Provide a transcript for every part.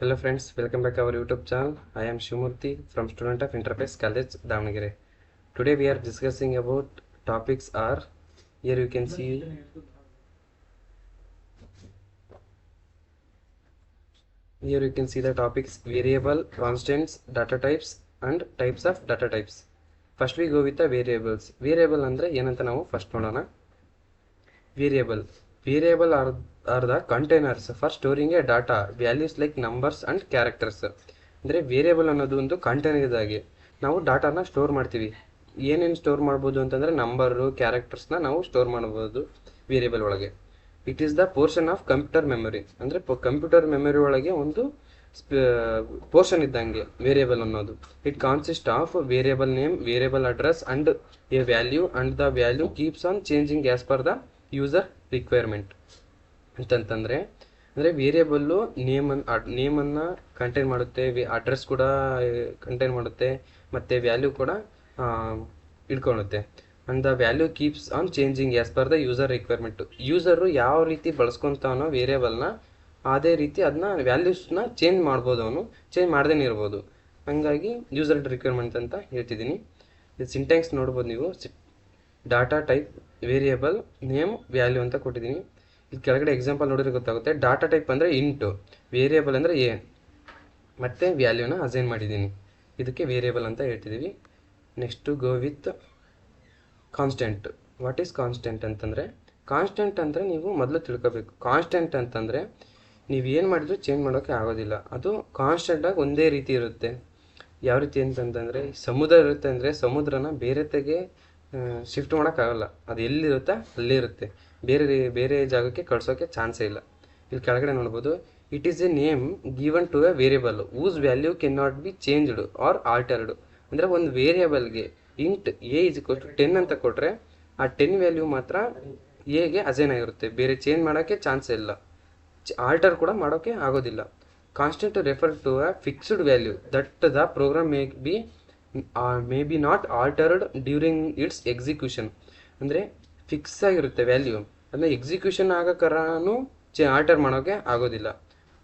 Hello friends, welcome back to our YouTube channel. I am Shivamurthy from Student of Interface College, Davangere. Today we are discussing about topics are, here you can see the topics variable, constants, data types and types of data types. First we go with the variables. Variable andre ಏನಂತ ನಾವು first ನೋಡೋಣ. Variable are the containers for storing a data, values like numbers and characters. ಅಂದರೆ variable ಅನ್ನೋದು ಒಂದು container ಇದಾಗೆ ನಾವು ಡಾಟಾನ store ಮಾಡ್ತೀವಿ. ಏನೇನು store ಮಾಡ್ಬೋದು ಅಂತಂದರೆ ನಂಬರು ಕ್ಯಾರೆಕ್ಟರ್ಸ್ನ ನಾವು ಸ್ಟೋರ್ ಮಾಡ್ಬೋದು ವೇರಿಯೇಬಲ್ ಒಳಗೆ. It is the portion of computer memory. ಅಂದರೆ ಕಂಪ್ಯೂಟರ್ ಮೆಮೊರಿ ಒಳಗೆ ಒಂದು ಪೋರ್ಷನ್ ಇದ್ದಂಗೆ ವೇರಿಯೇಬಲ್ ಅನ್ನೋದು. It consist of variable name, variable address and a value and the value keeps on changing as per the user requirement ಅಂತಂತಂದರೆ. ಅಂದರೆ variable ನೇಮನ್ನು contain ಮಾಡುತ್ತೆ, address ಕೂಡ ಕಂಟೈನ್ ಮಾಡುತ್ತೆ, ಮತ್ತು ವ್ಯಾಲ್ಯೂ ಕೂಡ ಇಟ್ಕೊಳ್ಳುತ್ತೆ. And the value keeps on changing as per the user requirement. User ಯಾವ ರೀತಿ ಬಳಸ್ಕೊತಾನೋ ವೇರಿಯೇಬಲ್ನ ಅದೇ ರೀತಿ ಅದನ್ನ ವ್ಯಾಲ್ಯೂಸ್ನ ಚೇಂಜ್ ಮಾಡ್ಬೋದು, ಅವನು ಚೇಂಜ್ ಮಾಡ್ದೇ ಇರ್ಬೋದು. ಹಾಗಾಗಿ ಯೂಸರ್ ರಿಕ್ವೈರ್ಮೆಂಟ್ ಅಂತ ಹೇಳ್ತಿದ್ದೀನಿ. ಇದು ಸಿಂಟ್ಯಾಕ್ಸ್ ನೋಡ್ಬೋದು ನೀವು. Data type variable name value ಅಂತ ಕೊಟ್ಟಿದ್ದೀನಿ. ಇದು ಕೆಳಗಡೆ ಎಕ್ಸಾಂಪಲ್ ನೋಡಿದ್ರೆ ಗೊತ್ತಾಗುತ್ತೆ. ಡಾಟಾ ಟೈಪ್ ಅಂದರೆ ಇಂಟು, ವೇರಿಯೇಬಲ್ ಅಂದರೆ ಎ, ಮತ್ತು ವ್ಯಾಲ್ಯೂನ ಅಸೈನ್ ಮಾಡಿದ್ದೀನಿ, ಇದಕ್ಕೆ ವೇರಿಯೇಬಲ್ ಅಂತ ಹೇಳ್ತಿದ್ದೀವಿ. Next go with constant. What is constant ಅಂತಂದರೆ, ಕಾನ್ಸ್ಟೆಂಟ್ ಅಂದರೆ ನೀವು ಮೊದಲು ತಿಳ್ಕೊಬೇಕು. ಕಾನ್ಸ್ಟೆಂಟ್ ಅಂತಂದರೆ ನೀವು ಏನು ಮಾಡಿದ್ರು ಚೇಂಜ್ ಮಾಡೋಕ್ಕೆ ಆಗೋದಿಲ್ಲ, ಅದು ಕಾನ್ಸ್ಟೆಂಟಾಗಿ ಒಂದೇ ರೀತಿ ಇರುತ್ತೆ. ಯಾವ ರೀತಿ ಅಂತಂತಂದರೆ, ಸಮುದ್ರ ಇರುತ್ತೆ ಅಂದರೆ ಸಮುದ್ರನ ಬೇರೆ ತೆಗೆ ಶಿಫ್ಟ್ ಮಾಡೋಕ್ಕಾಗಲ್ಲ, ಅದು ಎಲ್ಲಿರುತ್ತೆ ಅಲ್ಲೇ ಇರುತ್ತೆ, ಬೇರೆ ಜಾಗಕ್ಕೆ ಕಳ್ಸೋಕ್ಕೆ ಚಾನ್ಸೇ ಇಲ್ಲ. ಇಲ್ಲಿ ಕೆಳಗಡೆ ನೋಡ್ಬೋದು, it is a name given to a variable whose value can not be changed or altered. ಅಂದರೆ ಒಂದು ವೇರಿಯಬಲ್ಗೆ int a is equal to 10 ಅಂತ ಕೊಟ್ಟರೆ ಆ 10 ವ್ಯಾಲ್ಯೂ ಮಾತ್ರ ಎಗೆ ಅಸೈನ್ ಆಗಿರುತ್ತೆ, ಬೇರೆ ಚೇಂಜ್ ಮಾಡೋಕ್ಕೆ ಚಾನ್ಸೇ ಇಲ್ಲ, ಆಲ್ಟರ್ ಕೂಡ ಮಾಡೋಕ್ಕೆ ಆಗೋದಿಲ್ಲ. Constant refer to a fixed value that the program may be not altered during its execution. ಅಂದರೆ ಫಿಕ್ಸ್ ಆಗಿರುತ್ತೆ ವ್ಯಾಲ್ಯೂ, ಅಂದರೆ ಎಕ್ಸಿಕ್ಯೂಷನ್ ಆಗೋಕರನೂ ಆಲ್ಟರ್ ಮಾಡೋಕ್ಕೆ ಆಗೋದಿಲ್ಲ.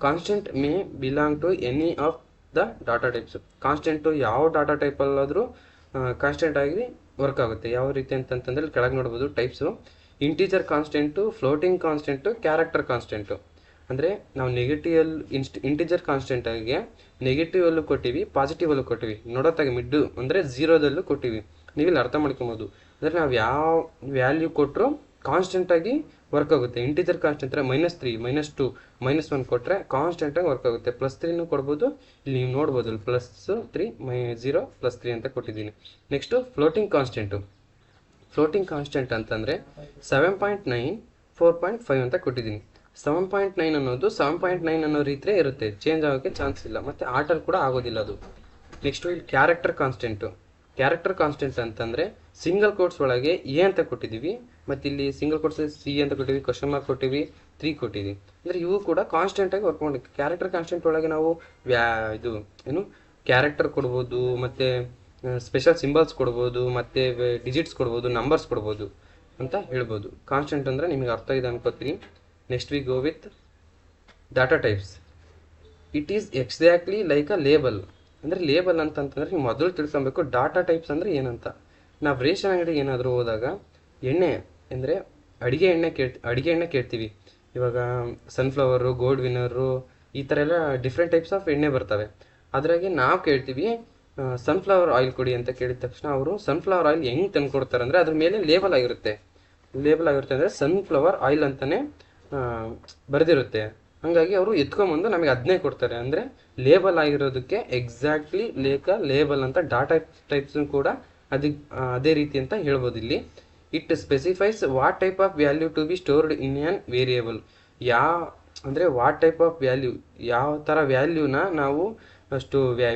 Constant may belong to any of the data types. Constant ಯಾವ ಡಾಟಾ ಟೈಪಲ್ಲಾದರೂ constant ಆಗಿ work ಆಗುತ್ತೆ. ಯಾವ ರೀತಿ ಅಂತಂತಂದರೆ ಕೆಳಗೆ ನೋಡ್ಬೋದು types. Integer constant, floating constant, character constant. ಅಂದರೆ ನಾವು ಇಂಟೀಜರ್ ಕಾನ್ಸ್ಟೆಂಟಾಗಿ ನೆಗೆಟಿವಲ್ಲೂ ಕೊಟ್ಟಿವಿ, ಪಾಸಿಟಿವಲ್ಲೂ ಕೊಟ್ಟಿವಿ, ನೋಡೋತ್ತಾಗ ಮಿಡ್ಡು ಅಂದರೆ ಝೀರೋದಲ್ಲೂ ಕೊಟ್ಟಿವಿ. ನೀವಿಲ್ಲಿ ಅರ್ಥ ಮಾಡ್ಕೊಬೋದು. ಅಂದರೆ ನಾವು ಯಾವ ವ್ಯಾಲ್ಯೂ ಕೊಟ್ಟರು ಕಾನ್ಸ್ಟೆಂಟಾಗಿ ವರ್ಕ್ ಆಗುತ್ತೆ. ಇಂಟೀಜರ್ ಕಾನ್ಸ್ಟೆಂಟ್ ಅಂದರೆ -3, -2, -1 ಕೊಟ್ಟರೆ ಕಾನ್ಸ್ಟೆಂಟಾಗಿ ವರ್ಕ್ ಆಗುತ್ತೆ. +3 ಕೊಡ್ಬೋದು, ಇಲ್ಲಿ ನೀವು ನೋಡ್ಬೋದು +3, 0, +3 ಅಂತ ಕೊಟ್ಟಿದ್ದೀನಿ. Next floating constant. Floating constant ಅಂತಂದರೆ 7.9, 4.5 ಅಂತ ಕೊಟ್ಟಿದ್ದೀನಿ. 7.9 ಅನ್ನೋದು 7.9 ಅನ್ನೋ ರೀತಿಯೇ ಇರುತ್ತೆ, ಚೇಂಜ್ ಆಗೋಕ್ಕೆ ಚಾನ್ಸ್ ಇಲ್ಲ, ಮತ್ತು ಆಲ್ಟರ್ ಕೂಡ ಆಗೋದಿಲ್ಲ ಅದು. ನೆಕ್ಸ್ಟು ಇಲ್ಲಿ ಕ್ಯಾರೆಕ್ಟರ್ ಕಾನ್ಸ್ಟೆಂಟು. ಕ್ಯಾರೆಕ್ಟರ್ ಕಾನ್ಸ್ಟೆಂಟ್ ಅಂತಂದರೆ ಸಿಂಗಲ್ ಕೋಟ್ಸ್ ಒಳಗೆ ಎ ಅಂತ ಕೊಟ್ಟಿದ್ದೀವಿ, ಮತ್ತು ಇಲ್ಲಿ ಸಿಂಗಲ್ ಕೋಟ್ಸ್ ಸಿ ಅಂತ ಕೊಟ್ಟಿವಿ, ಕ್ವಶನ್ ಮಾರ್ಕ್ ಕೊಟ್ಟಿವಿ, 3 ಕೊಟ್ಟಿದ್ದೀವಿ. ಅಂದರೆ ಇವು ಕೂಡ ಕಾನ್ಸ್ಟೆಂಟಾಗಿ ವರ್ಕ್ ಮಾಡಿ. ಕ್ಯಾರೆಕ್ಟರ್ ಕಾನ್ಸ್ಟೆಂಟ್ ಒಳಗೆ ನಾವು ಕ್ಯಾರೆಕ್ಟರ್ ಕೊಡ್ಬೋದು, ಮತ್ತು ಸ್ಪೆಷಲ್ ಸಿಂಬಲ್ಸ್ ಕೊಡ್ಬೋದು, ಮತ್ತು ಡಿಜಿಟ್ಸ್ ಕೊಡ್ಬೋದು, ನಂಬರ್ಸ್ ಕೊಡ್ಬೋದು ಅಂತ ಹೇಳ್ಬೋದು. ಕಾನ್ಸ್ಟೆಂಟ್ ಅಂದರೆ ನಿಮಗೆ ಅರ್ಥ ಇದೆ ಅನ್ಕೋತೀನಿ. Next we go with data types. It is exactly like a label. ಅಂದರೆ ಲೇಬಲ್ ಅಂತಂತಂದರೆ ನೀವು ಮೊದಲು ತಿಳ್ಕೊಬೇಕು ಡಾಟಾ ಟೈಪ್ಸ್ ಅಂದರೆ ಏನಂತ. ನಾವು ರೇಷನ್ ಅಂಗಡಿಗೆ ಏನಾದರೂ ಹೋದಾಗ ಎಣ್ಣೆ ಅಂದರೆ ಅಡುಗೆ ಎಣ್ಣೆ ಕೇಳ್ತೀವಿ. ಇವಾಗ ಸನ್ಫ್ಲವರು, ಗೋಲ್ಡ್ ವಿನ್ನರು, ಈ ಥರ ಎಲ್ಲ ಡಿಫ್ರೆಂಟ್ ಟೈಪ್ಸ್ ಆಫ್ ಎಣ್ಣೆ ಬರ್ತವೆ. ಅದ್ರಾಗೆ ನಾವು ಕೇಳ್ತೀವಿ ಸನ್ಫ್ಲವರ್ ಆಯಿಲ್ ಕೊಡಿ ಅಂತ ಕೇಳಿದ ತಕ್ಷಣ ಅವರು ಸನ್ಫ್ಲವರ್ ಆಯಿಲ್ ಹೆಂಗೆ ತಂದು ಕೊಡ್ತಾರೆ ಅಂದರೆ ಅದ್ರ ಮೇಲೆ ಲೇಬಲ್ ಆಗಿರುತ್ತೆ ಅಂದರೆ ಸನ್ಫ್ಲವರ್ ಆಯಿಲ್ ಅಂತಲೇ ಬರೆದಿರುತ್ತೆ. ಹಾಗಾಗಿ ಅವರು ಎತ್ಕೊಂಬಂದು ನಮಗೆ ಅದನ್ನೇ ಕೊಡ್ತಾರೆ. ಅಂದರೆ ಲೇಬಲ್ ಆಗಿರೋದಕ್ಕೆ ಎಕ್ಸಾಕ್ಟ್ಲಿ ಲೇಬಲ್ ಅಂತ ಡಾಟಾ ಟೈಪ್ಸ್ ಕೂಡ ಅದೇ ರೀತಿ ಅಂತ ಹೇಳ್ಬೋದು ಇಲ್ಲಿ. It specifies what type of value to be stored in an variable. ಅಂದರೆ ವಾಟ್ ಟೈಪ್ ಆಫ್ ವ್ಯಾಲ್ಯೂ, ಯಾವ ಥರ ವ್ಯಾಲ್ಯೂನ ನಾವು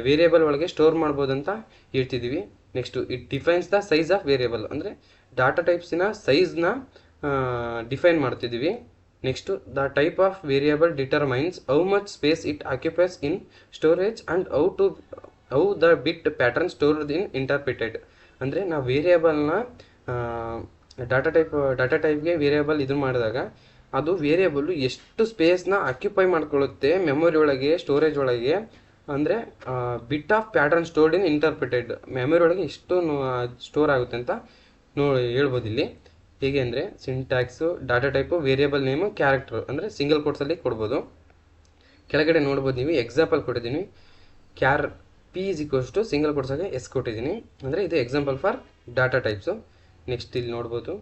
ವೇರಿಯೇಬಲ್ ಒಳಗೆ ಸ್ಟೋರ್ ಮಾಡ್ಬೋದು ಅಂತ ಹೇಳ್ತಿದ್ದೀವಿ. Next it defines the size of variable. ಅಂದರೆ ಡಾಟಾ ಟೈಪ್ಸಿನ ಸೈಜ್ನ ಡಿಫೈನ್ ಮಾಡ್ತಿದ್ದೀವಿ. Next the type of variable determines how much space it occupies in storage and how the bit pattern stored in interpreted. ಅಂದರೆ ನಾವು ವೇರಿಯೇಬಲ್ನ ಡಾಟಾ ಟೈಪ್ಗೆ ವೇರಿಯೇಬಲ್ ಇದು ಮಾಡಿದಾಗ ಅದು ವೇರಿಯೇಬಲ್ ಎಷ್ಟು ಸ್ಪೇಸ್ನ ಆಕ್ಯುಪೈ ಮಾಡ್ಕೊಳ್ಳುತ್ತೆ ಮೆಮೊರಿ ಒಳಗೆ, ಸ್ಟೋರೇಜ್ ಒಳಗೆ, ಅಂದರೆ bit of pattern stored in interpreted, memory ಒಳಗೆ ಎಷ್ಟು ಸ್ಟೋರ್ ಆಗುತ್ತೆ ಅಂತ ಹೇಳ್ಬೋದು ಇಲ್ಲಿ. ಹೇಗೆ ಅಂದರೆ syntax, data type, variable name, character ಅಂದರೆ ಸಿಂಗಲ್ ಕೋಟ್ಸಲ್ಲಿ ಕೊಡ್ಬೋದು. ಕೆಳಗಡೆ ನೋಡ್ಬೋದು ನೀವು ಎಕ್ಸಾಂಪಲ್ ಕೊಟ್ಟಿದ್ದೀನಿ. P is equals to single ಕೋಟ್ಸಾಗೆ ಎಸ್ ಕೊಟ್ಟಿದ್ದೀನಿ, ಅಂದರೆ ಇದು example for data types. Next ಇಲ್ಲಿ ನೋಡ್ಬೋದು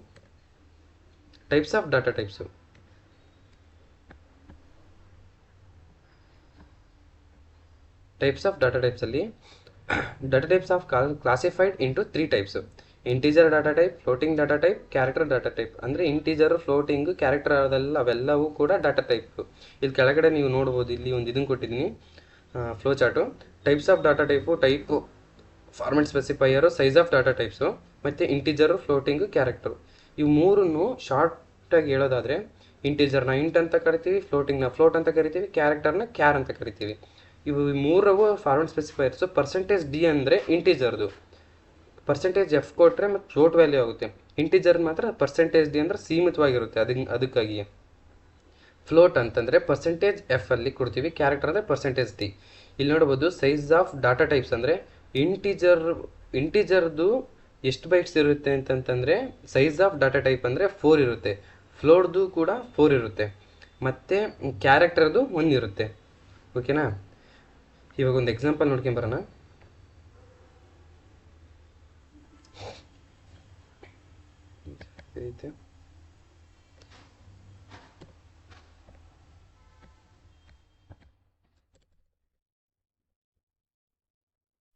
types of data types. Types of data ಟೈಪ್ಸಲ್ಲಿ data types of classified into 3 types: integer data type, floating data type, character data type. ಅಂದರೆ integer, ಫ್ಲೋಟಿಂಗು, character ಅವೆಲ್ಲವೂ ಕೂಡ ಡಾಟಾ ಟೈಪ್. ಇಲ್ಲಿ ಕೆಳಗಡೆ ನೀವು ನೋಡ್ಬೋದು, ಇಲ್ಲಿ ಒಂದು ಇದನ್ನು ಕೊಟ್ಟಿದ್ದೀನಿ flow chart. Types of data type, format specifier, size of data types, ಮತ್ತು ಇಂಟೀಜರು, ಫ್ಲೋಟಿಂಗು, ಕ್ಯಾರೆಕ್ಟರು. ಇವು ಮೂರನ್ನು ಶಾರ್ಟಾಗಿ ಹೇಳೋದಾದರೆ ಇಂಟೀಜರ್ನ ಇಂಟ್ ಅಂತ ಕರಿತೀವಿ, ಫ್ಲೋಟಿಂಗ್ನ ಫ್ಲೋಟ್ ಅಂತ ಕರಿತೀವಿ, ಕ್ಯಾರೆಕ್ಟರ್ನ ಕ್ಯಾರ್ ಅಂತ ಕರಿತೀವಿ. ಇವು ಮೂರವು ಫಾರ್ಮೆಟ್ ಸ್ಪೆಸಿಫೈಯರ್ಸು. ಪರ್ಸೆಂಟೇಜ್ ಡಿ ಅಂದರೆ ಇಂಟೀಜರ್ದು, ಪರ್ಸೆಂಟೇಜ್ ಎಫ್ ಕೊಟ್ಟರೆ ಮತ್ತು ಫ್ಲೋಟ್ ವ್ಯಾಲ್ಯೂ ಆಗುತ್ತೆ. ಇಂಟೀಜರ್ ಮಾತ್ರ ಪರ್ಸೆಂಟೇಜ್ ಡಿ ಅಂದರೆ ಸೀಮಿತವಾಗಿರುತ್ತೆ, ಅದಕ್ಕಾಗಿ. ಫ್ಲೋಟ್ ಅಂತಂದರೆ ಪರ್ಸೆಂಟೇಜ್ ಎಫ್ ಅಲ್ಲಿ ಕೊಡ್ತೀವಿ, ಕ್ಯಾರೆಕ್ಟರ್ ಅಂದರೆ ಪರ್ಸೆಂಟೇಜ್ ಡಿ. ಇಲ್ಲಿ ನೋಡ್ಬೋದು ಸೈಜ್ ಆಫ್ ಡಾಟಾ ಟೈಪ್ಸ್ ಅಂದರೆ ಇಂಟೀಜರ್ದು ಎಷ್ಟು ಬೈಟ್ಸ್ ಇರುತ್ತೆ ಅಂತಂತಂದರೆ ಸೈಜ್ ಆಫ್ ಡಾಟಾ ಟೈಪ್ ಅಂದರೆ 4 ಇರುತ್ತೆ, ಫ್ಲೋಟ್ದು ಕೂಡ 4 ಇರುತ್ತೆ, ಮತ್ತು ಕ್ಯಾರೆಕ್ಟರ್ದು 1 ಇರುತ್ತೆ. ಓಕೆನಾ? ಇವಾಗ ಒಂದು ಎಕ್ಸಾಂಪಲ್ ನೋಡ್ಕೊಂಬರೋಣ.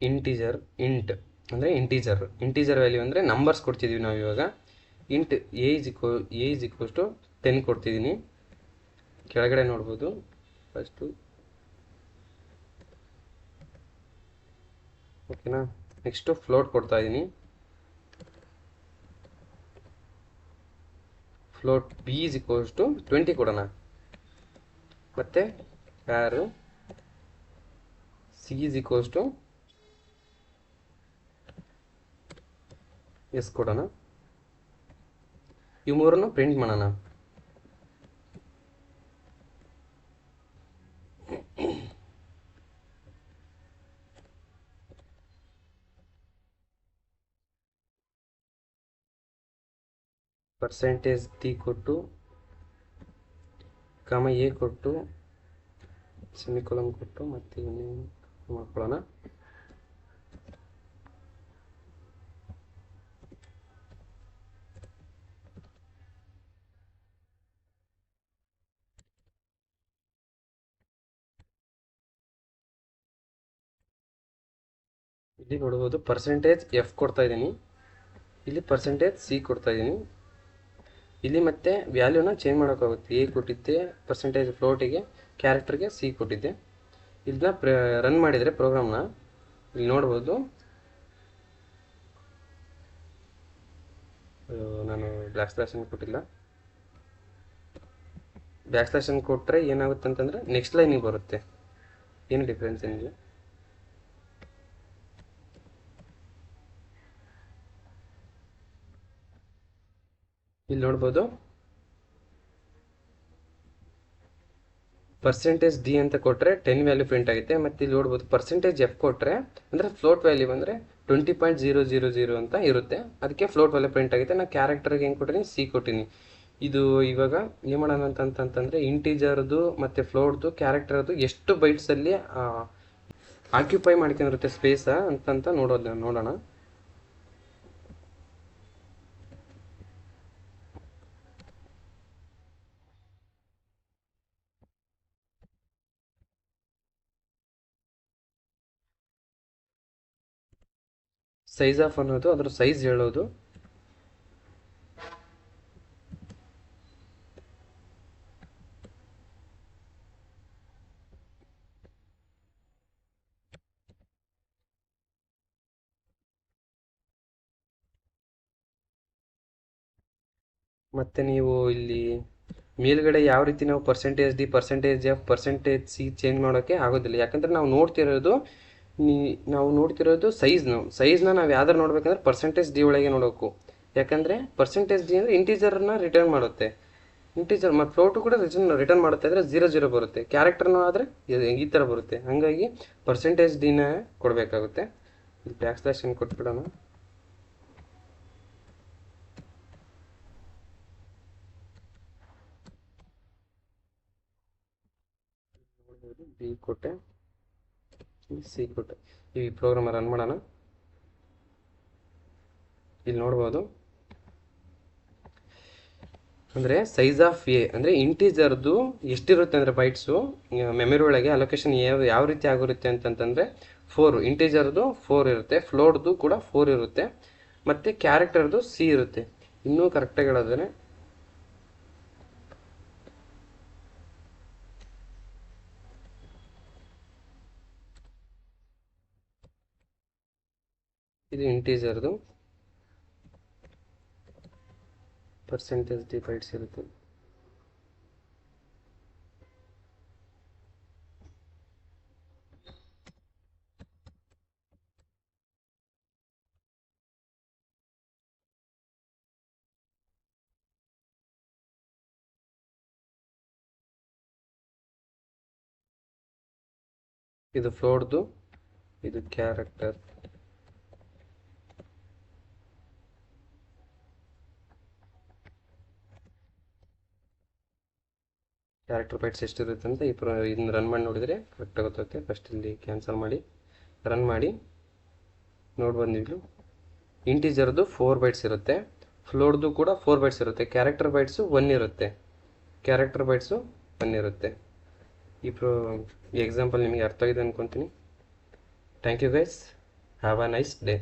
ಇಂಟೀಜರ್ ಇಂಟ್ ಅಂದರೆ ಇಂಟೀಜರ್ ವ್ಯಾಲ್ಯೂ ಅಂದರೆ ನಂಬರ್ಸ್ ಕೊಡ್ತಿದ್ದೀವಿ ನಾವು. ಇವಾಗ int a is equals to 10 ಕೊಡ್ತಿದ್ದೀನಿ. ಕೆಳಗಡೆ ನೋಡ್ಬೋದು ಫಸ್ಟು. ಓಕೆನಾ? ನೆಕ್ಸ್ಟು ಫ್ಲೋಟ್ ಕೊಡ್ತಾ ಇದ್ದೀನಿ. Float b is equals to 20 ಕೊಡೋಣ. ಮತ್ತು ಯಾರು c is equals to s ಕೊಡೋಣ. ಇವು ಮೂರನ್ನು ಪ್ರಿಂಟ್ ಮಾಡೋಣ. ಪರ್ಸೆಂಟೇಜ್ ಟಿ ಕೊಟ್ಟು, ಎ ಕೊಟ್ಟು, ಸೆಮಿಕೋಲನ್ ಕೊಟ್ಟು, ಮತ್ತೆ ಮಾಡ್ಕೊಳ್ಳೋಣ. ಇಲ್ಲಿ ನೋಡ್ಬೋದು ಪರ್ಸೆಂಟೇಜ್ ಎಫ್ ಕೊಡ್ತಾ ಇದ್ದೀನಿ, ಇಲ್ಲಿ ಪರ್ಸೆಂಟೇಜ್ ಸಿ ಕೊಡ್ತಾ ಇದ್ದೀನಿ. ಇಲ್ಲಿ ಮತ್ತೆ ವ್ಯಾಲ್ಯೂನ ಚೇಂಜ್ ಮಾಡೋಕ್ಕಾಗುತ್ತೆ. ಎ ಕೊಟ್ಟಿದ್ದೆ ಪರ್ಸೆಂಟೇಜ್ ಫ್ಲೋಟಿಗೆ, ಕ್ಯಾರೆಕ್ಟರ್ಗೆ ಸಿ ಕೊಟ್ಟಿದ್ದೆ. ಇದನ್ನ ರನ್ ಮಾಡಿದರೆ ಪ್ರೋಗ್ರಾಮ್ನ ಇಲ್ಲಿ ನೋಡ್ಬೋದು. ನಾನು ಬ್ಯಾಕ್ ಸ್ಲ್ಯಾಶನ್ನು ಕೊಟ್ಟಿಲ್ಲ. ಬ್ಯಾಕ್ ಸ್ಲ್ಯಾಶನ್ನು ಕೊಟ್ಟರೆ ಏನಾಗುತ್ತೆ ಅಂತಂದರೆ ನೆಕ್ಸ್ಟ್ ಲೈನಿಗೆ ಬರುತ್ತೆ. ಏನು ಡಿಫ್ರೆನ್ಸ್ ಏನಿಲ್ಲ. ಇಲ್ಲಿ ನೋಡ್ಬೋದು ಪರ್ಸೆಂಟೇಜ್ ಡಿ ಅಂತ ಕೊಟ್ಟರೆ 10 ವ್ಯಾಲ್ಯೂ ಪ್ರಿಂಟ್ ಆಗುತ್ತೆ. ಮತ್ತು ಇಲ್ಲಿ ನೋಡ್ಬೋದು ಪರ್ಸೆಂಟೇಜ್ ಎಫ್ ಕೊಟ್ಟರೆ ಅಂದರೆ ಫ್ಲೋಟ್ ವ್ಯಾಲ್ಯೂ ಅಂದರೆ 20.000 ಅಂತ ಇರುತ್ತೆ, ಅದಕ್ಕೆ ಫ್ಲೋಟ್ ವ್ಯಾಲ್ಯೂ ಪ್ರಿಂಟ್ ಆಗುತ್ತೆ. ನಾನು ಕ್ಯಾರೆಕ್ಟರ್ಗೆ ಹೆಂಗೆ ಕೊಟ್ಟಿನಿ, ಸಿ ಕೊಟ್ಟಿನಿ. ಇದು ಇವಾಗ ಏನು ಮಾಡೋಣ ಅಂತಂತಂದರೆ ಇಂಟೀಜರ್ದು ಮತ್ತು ಫ್ಲೋಟ್ದು ಕ್ಯಾರೆಕ್ಟರ್ದು ಎಷ್ಟು ಬೈಟ್ಸಲ್ಲಿ ಆಕ್ಯುಪೈ ಮಾಡ್ಕೊಂಡಿರುತ್ತೆ ಸ್ಪೇಸ ಅಂತ ನೋಡೋಣ. ಸೈಜ್ ಆಫ್ ಅನ್ನೋದು ಅದರ ಸೈಜ್ ಹೇಳೋದು. ಮತ್ತು ನೀವು ಇಲ್ಲಿ ಮೇಲ್ಗಡೆ ಯಾವ ರೀತಿ ನಾವು percentage D, percentage F, percentage C change ಮಾಡೋಕ್ಕೆ ಆಗೋದಿಲ್ಲ. ಯಾಕಂದರೆ ನಾವು ನೋಡ್ತಿರೋದು ಸೈಜ್ನ ನಾವು ಯಾವ್ದಾರು ನೋಡ್ಬೇಕಂದ್ರೆ ಪರ್ಸೆಂಟೇಜ್ ಡಿ ಒಳಗೆ ನೋಡಬೇಕು. ಯಾಕಂದರೆ ಪರ್ಸೆಂಟೇಜ್ ಡಿ ಅಂದರೆ ಇಂಟೀಜರ್ನ ರಿಟರ್ನ್ ಮಾಡುತ್ತೆ. ಇಂಟೀಜರ್ ಮತ್ತು ಫ್ಲೋಟು ಕೂಡ ರಿಟರ್ನ್ ಮಾಡುತ್ತೆ ಅಂದರೆ 0 0 ಬರುತ್ತೆ. ಕ್ಯಾರೆಕ್ಟರ್ನೂ ಆದರೆ ಈ ಥರ ಬರುತ್ತೆ. ಹಾಗಾಗಿ ಪರ್ಸೆಂಟೇಜ್ ಡಿನ ಕೊಡಬೇಕಾಗುತ್ತೆ. ಇಲ್ಲಿ ಬ್ಯಾಕ್ ಸ್ಲ್ಯಾಶ್ ಏನು ಕೊಟ್ಬಿಡೋಣ. ಬಿ ಕೊಟ್ಟೆ, ಸಿ ಕೊಟ್ಟೆ. ಈ ಪ್ರೋಗ್ರಾಮ್ ರನ್ ಮಾಡೋಣ. ಇಲ್ಲಿ ನೋಡ್ಬೋದು ಅಂದರೆ ಸೈಜ್ ಆಫ್ ಎ ಅಂದರೆ ಇಂಟೀಜರ್ದು ಎಷ್ಟಿರುತ್ತೆ ಅಂದರೆ ಬೈಟ್ಸು ಮೆಮೊರಿ ಒಳಗೆ ಅಲೊಕೇಶನ್ ಯಾವ ರೀತಿ ಆಗಿರುತ್ತೆ ಅಂತಂತಂದರೆ 4 ಇಂಟೀಜರ್ದು 4 ಇರುತ್ತೆ, ಫ್ಲೋಟ್ದು ಕೂಡ 4 ಇರುತ್ತೆ, ಮತ್ತು ಕ್ಯಾರೆಕ್ಟರ್ದು ಸಿ ಇರುತ್ತೆ. ಇನ್ನೂ ಕರೆಕ್ಟಾಗಿ ಹೇಳಿದ್ರೆ ಇದು ಇಂಟೀಜರ್ದು ಪರ್ಸೆಂಟೇಜ್ ಡಿ ಬೈಟ್ಸ್ ಇರುತ್ತೆ. ಇದು ಫ್ಲೋಟ್ದು, ಇದು ಕ್ಯಾರೆಕ್ಟರ್. ಕ್ಯಾರೆಕ್ಟರ್ ಬೈಟ್ಸ್ ಎಷ್ಟಿರುತ್ತೆ ಅಂತ ಇದನ್ನ ರನ್ ಮಾಡಿ ನೋಡಿದರೆ ಕರೆಕ್ಟಾಗಿ ಗೊತ್ತಾಗುತ್ತೆ. ಫಸ್ಟ್ ಇಲ್ಲಿ ಕ್ಯಾನ್ಸಲ್ ಮಾಡಿ ರನ್ ಮಾಡಿ ನೋಡ್ಬೋದು. ನೀವು ಇಂಟೀಜರ್ದು 4 ಬೈಟ್ಸ್ ಇರುತ್ತೆ, ಫ್ಲೋಟ್ದು ಕೂಡ 4 ಬೈಟ್ಸ್ ಇರುತ್ತೆ, ಕ್ಯಾರೆಕ್ಟರ್ ಬೈಟ್ಸು 1 ಇರುತ್ತೆ, ಕ್ಯಾರೆಕ್ಟರ್ ಬೈಟ್ಸು 1 ಇರುತ್ತೆ. ಈ ಎಕ್ಸಾಂಪಲ್ ನಿಮಗೆ ಅರ್ಥ ಆಗಿದೆ ಅನ್ಕೊತೀನಿ. Thank you guys, have a nice day.